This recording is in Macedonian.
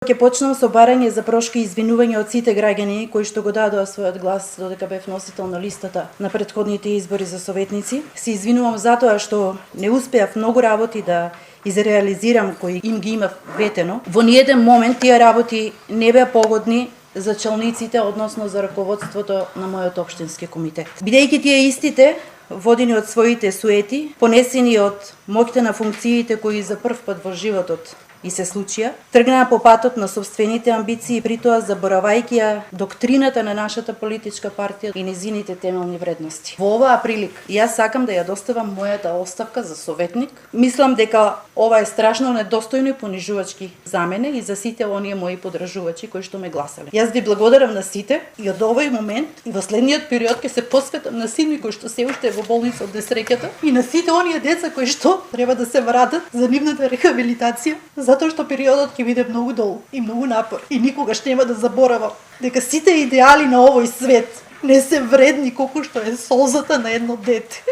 Ќе почнам со барање за прошки извинување од сите граѓани кои што го дадоа својот глас додека бев носител на листата на претходните избори за советници. Се извинувам затоа што не успеав многу работи да изреализирам кои им ги имав ветено. Во ниеден момент тие работи не беа погодни за челниците, односно за раководството на мојот општински комитет. Бидејќи тие истите, водени од своите суети, понесени од моќта на функциите кои за прв пат во животот и се случија, тргнаа по патот на собствените амбиции и притоа заборавајќи ја доктрината на нашата политичка партија и незините темелни вредности. Во оваа прилика, јас сакам да ја доставам мојата оставка за советник. Мислам дека ова е страшно недостојно и понижувачки за мене и за сите оние мои подражувачи кои што ме гласале. Јас ви благодарам на сите и од овој момент и во следниот период ќе се посветам на син ми кој што се уште е во болница од несреќата и на сите оние деца кои што треба да се вратат за нивната рехабилитација, затоа што периодот ќе биде многу долг и многу напор и никогаш нема да заборавам дека сите идеали на овој свет не се вредни колку што е солзата на едно дете.